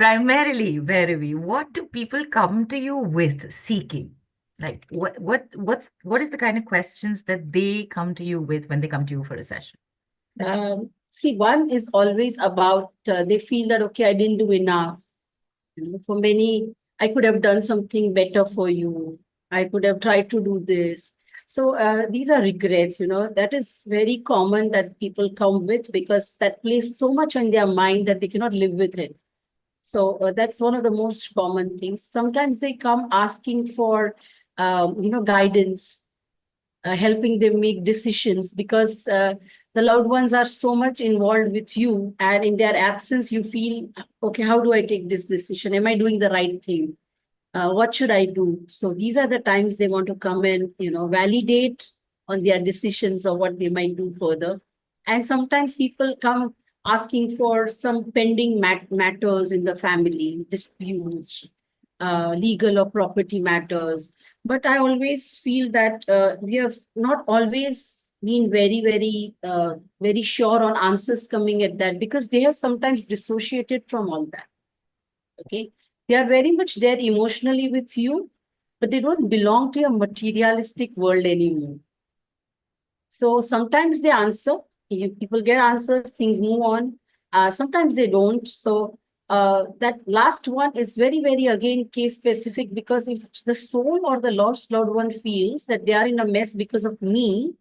primarily, Bhairavi, what do people come to you with seeking? Like what is the kind of questions that they come to you with when they come to you for a session? See, one is always about they feel that, okay, I didn't do enough. For many, I could have done something better for you. I could have tried to do this. So these are regrets, that is very common that people come with because that plays so much on their mind that they cannot live with it. So that's one of the most common things. Sometimes they come asking for, guidance, helping them make decisions because the loved ones are so much involved with you, and in their absence you feel, okay, how do I take this decision? Am I doing the right thing? What should I do? So these are the times they want to come and validate on their decisions or what they might do further. And sometimes people come asking for some pending matters in the family, disputes, legal or property matters. But I always feel that we have not always been very sure on answers coming at that because they have sometimes dissociated from all that. Okay. They are very much there emotionally with you, but they don't belong to your materialistic world anymore. So sometimes they answer, people get answers, things move on. Sometimes they don't. So that last one is very, again, case specific because if the soul or the lost loved one feels that they are in a mess because of me,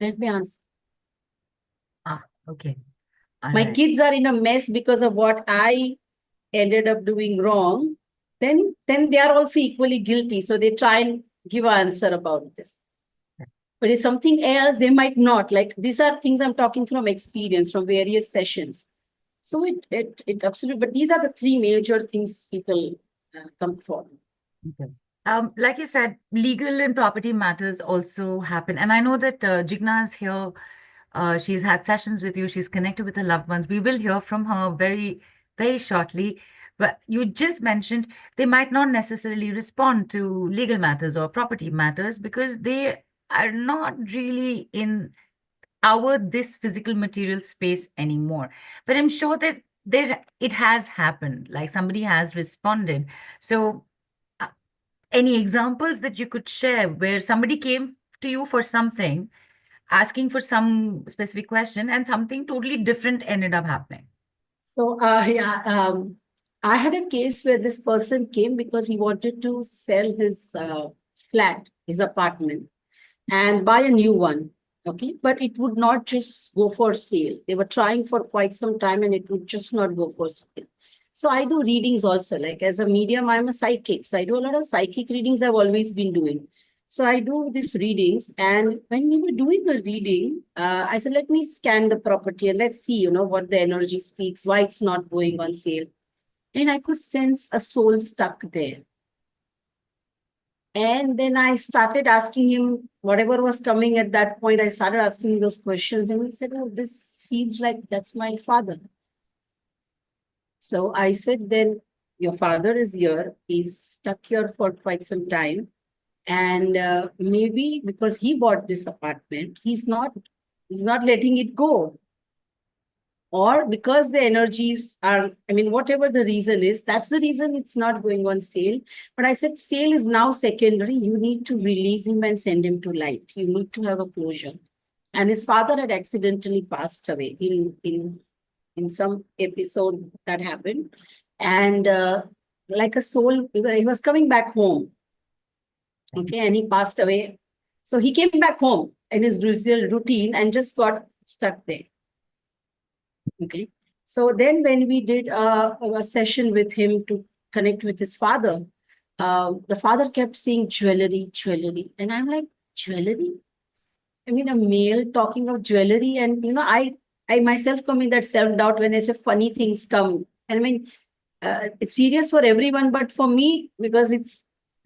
then they answer. Okay. All My right. kids are in a mess because of what I ended up doing wrong, then they are also equally guilty. So they try and give an answer about this. But it's something else, they might not. Like these are things I'm talking from experience, from various sessions. So it absolutely, but these are the three major things people come for. Okay. Like you said, legal and property matters also happen. And I know that Jigna is here. She's had sessions with you. She's connected with her loved ones. We will hear from her very, very shortly. But you just mentioned they might not necessarily respond to legal matters or property matters because they are not really in this physical material space anymore. But I'm sure that it has happened, like somebody has responded. So uh, any examples that you could share where somebody came to you for something, asking for some specific question, and something totally different ended up happening? So I had a case where this person came because he wanted to sell his flat, his apartment, and buy a new one. Okay. But it would not just go for sale. They were trying for quite some time and it would just not go for sale. So I do readings also. Like as a medium, I'm a psychic. So I do a lot of psychic readings I've always been doing. So I do these readings. And when we were doing the reading, I said, let me scan the property and let's see, what the energy speaks, why it's not going on sale. And I could sense a soul stuck there. And then I started asking him whatever was coming at that point. I started asking him those questions, and he said, "Oh, this feels like that's my father." So I said, "Then your father is here. He's stuck here for quite some time, and maybe because he bought this apartment, he's not letting it go, or because the energies are, I mean, whatever the reason is, that's the reason it's not going on sale." But I said, sale is now secondary. You need to release him and send him to light. You need to have a closure. And his father had accidentally passed away in some episode that happened. And like a soul, he was coming back home. Okay, and he passed away. So he came back home in his usual routine and just got stuck there. Okay. So then when we did a session with him to connect with his father, the father kept saying jewelry, jewelry. And I'm like, jewelry? I mean, a male talking of jewelry. And, I myself come in that self-doubt when I say funny things come. And I mean, it's serious for everyone, but for me, because it's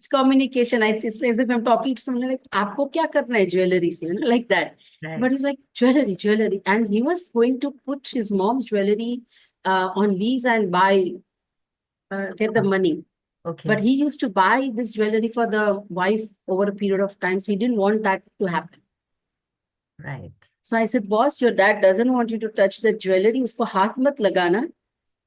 communication, it's as if I'm talking to someone like, "Aapko kya karna hai jewelry se?" Like that. Right. But he's like, jewelry, jewelry. And he was going to put his mom's jewelry on lease and get the money. Okay. But he used to buy this jewelry for the wife over a period of time. So he didn't want that to happen. Right. So I said, boss, your dad doesn't want you to touch the jewelry. Usko haath mat lagana.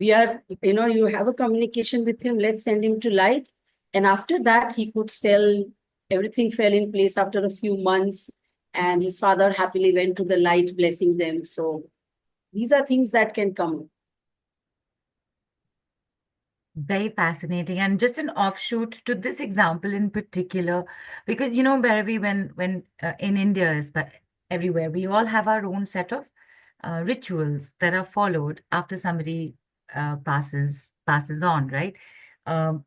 We are, you have a communication with him, let's send him to light. And after that, he could sell, everything fell in place after a few months. And his father happily went to the light, blessing them. So these are things that can come. Very fascinating. And just an offshoot to this example in particular, because Bhairavi, when in India, but everywhere, we all have our own set of rituals that are followed after somebody passes on, right? Um,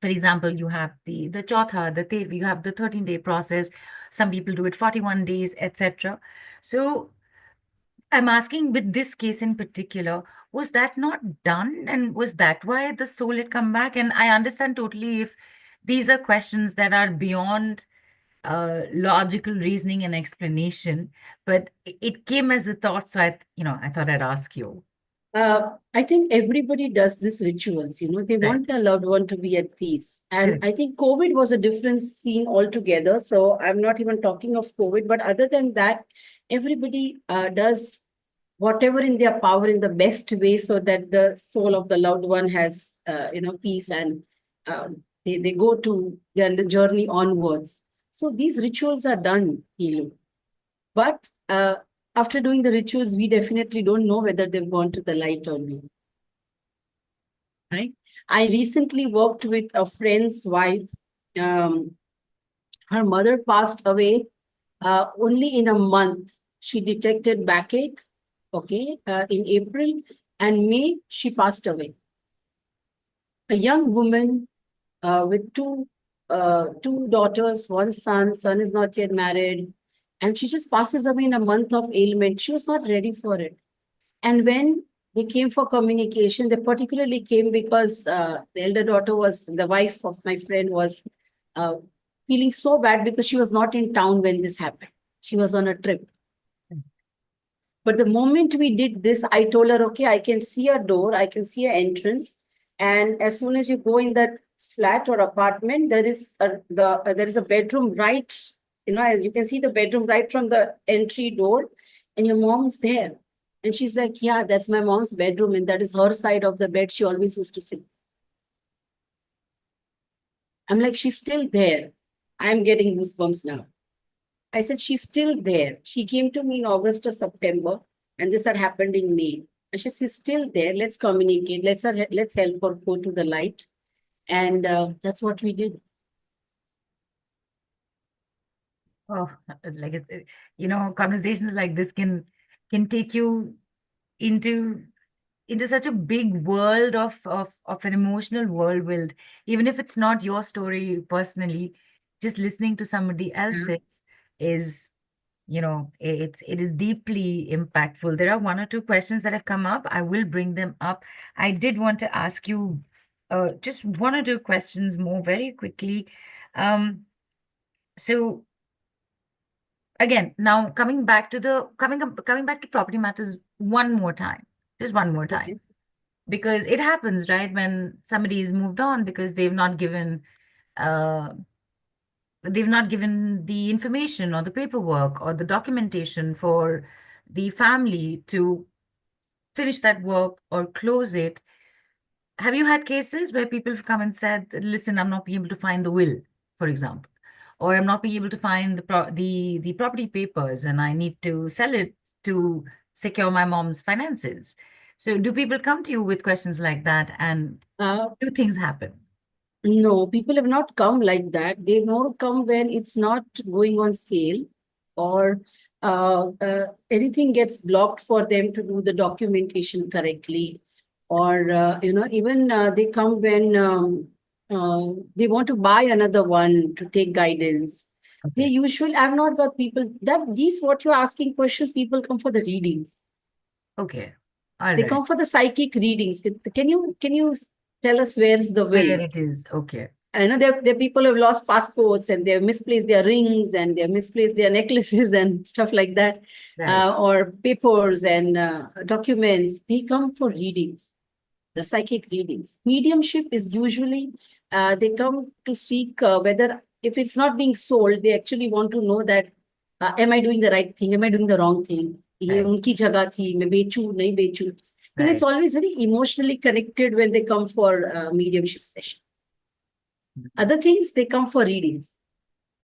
for example, you have the chautha, you have the 13-day process. Some people do it 41 days, etc. So I'm asking, with this case in particular, was that not done? And was that why the soul had come back? And I understand totally if these are questions that are beyond logical reasoning and explanation, but it came as a thought. So I thought I'd ask you. I think everybody does these rituals, they Right. want their loved one to be at peace. And Correct. I think COVID was a different scene altogether. So I'm not even talking of COVID, but other than that, everybody does whatever in their power in the best way so that the soul of the loved one has, peace, and they go to their journey onwards. So these rituals are done, Hilo. But after doing the rituals, we definitely don't know whether they've gone to the light or not. Right? I recently worked with a friend's wife. Um, Her mother passed away only in a month. She detected backache, okay, in April, and May, she passed away. A young woman with two daughters, one son. Son is not yet married, and she just passes away in a month of ailment. She was not ready for it. And when they came for communication, they particularly came because the elder daughter was, the wife of my friend was uh, feeling so bad because she was not in town when this happened. She was on a trip. But the moment we did this, I told her, okay, I can see a door, I can see an entrance. And as soon as you go in that flat or apartment, there is a bedroom right, as you can see the bedroom right from the entry door, and your mom's there. And she's like, yeah, that's my mom's bedroom, and that is her side of the bed she always used to sit. I'm like, she's still there. I'm getting goosebumps now. I said, she's still there. She came to me in August or September, and this had happened in May. I said, she's still there. Let's communicate. Let's help her go to the light. And that's what we did. Oh, like conversations like this can take you into such a big world of an emotional whirlwind, even if it's not your story personally. Just listening to somebody Yeah. else's is, it is deeply impactful. There are one or two questions that have come up. I will bring them up. I did want to ask you just one or two questions more very quickly. So again, now coming back to property matters one more time, just one more time, Okay. because it happens, right, when somebody's moved on because uh they've not given the information or the paperwork or the documentation for the family to finish that work or close it. Have you had cases where people have come and said, listen, I'm not being able to find the will, for example, or I'm not being able to find the property papers and I need to sell it to secure my mom's finances? So do people come to you with questions like that, and Uh, do things happen? no, people have not come like that. They more come when it's not going on sale, or anything gets blocked for them to do the documentation correctly. Or, even they come when they want to buy another one to take guidance. They Okay. usually, I've not got people that these, what you're asking questions, people come for the readings. Okay. All They right. come for the psychic readings. Can you tell us where's the will? Where it is. Okay. I know there are people who have lost passports and they've misplaced their rings and they've misplaced their necklaces and stuff like that, Right. or papers and documents. They come for readings, the psychic readings. Mediumship is usually, they come to seek whether, if it's not being sold, they actually want to know that, am I doing the right thing? Am I doing the wrong thing? ये Right. उनकी जगह थी, मैं बेचूं नहीं बेचूं. And it's Right. always very emotionally connected when they come for mediumship session. Mhm. Other things, they come for readings.